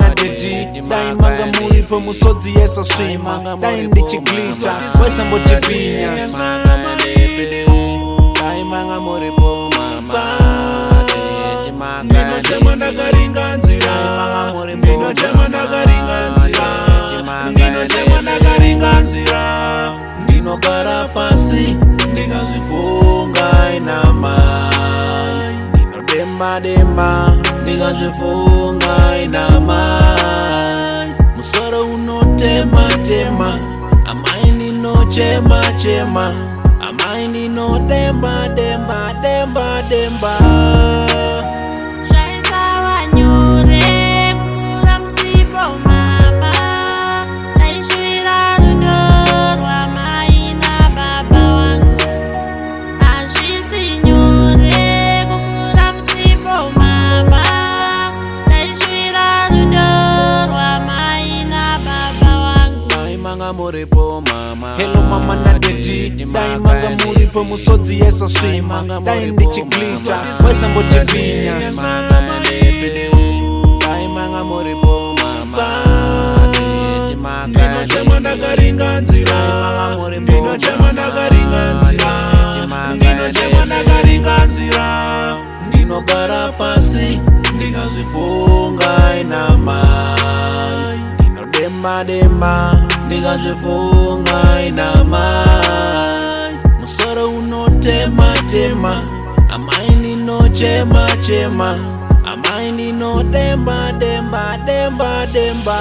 na dedi dai manga muri po musodzi yesa swima dai ndichiglita wesa mbotipinya dai manga muri po mama Nino chema ndakaringa nzira Nino chema ndakaringa nzira Nino chema ndakaringa nzira Ndinogara pasi ndikazvifunga inamai Ndinodemba demba ndikazvifunga inamai Musoro unotema tema amai ndinochema chema amai ndinodemba demba demba demba Hello mama na dedi dai manga muri po musodzi yesa swima dai ndichiglita wesa mbotipinya dai manga muri po mama Nino chema ndakaringa nzira Nino chema ndakaringa nzira Nino chema ndakaringa nzira Ndinogara pasi ndikazvifunga inamai Ndinodemba demba ndikazvifunga inamai Musoro unotema tema amai ndinochema chema amai ndinodemba demba demba demba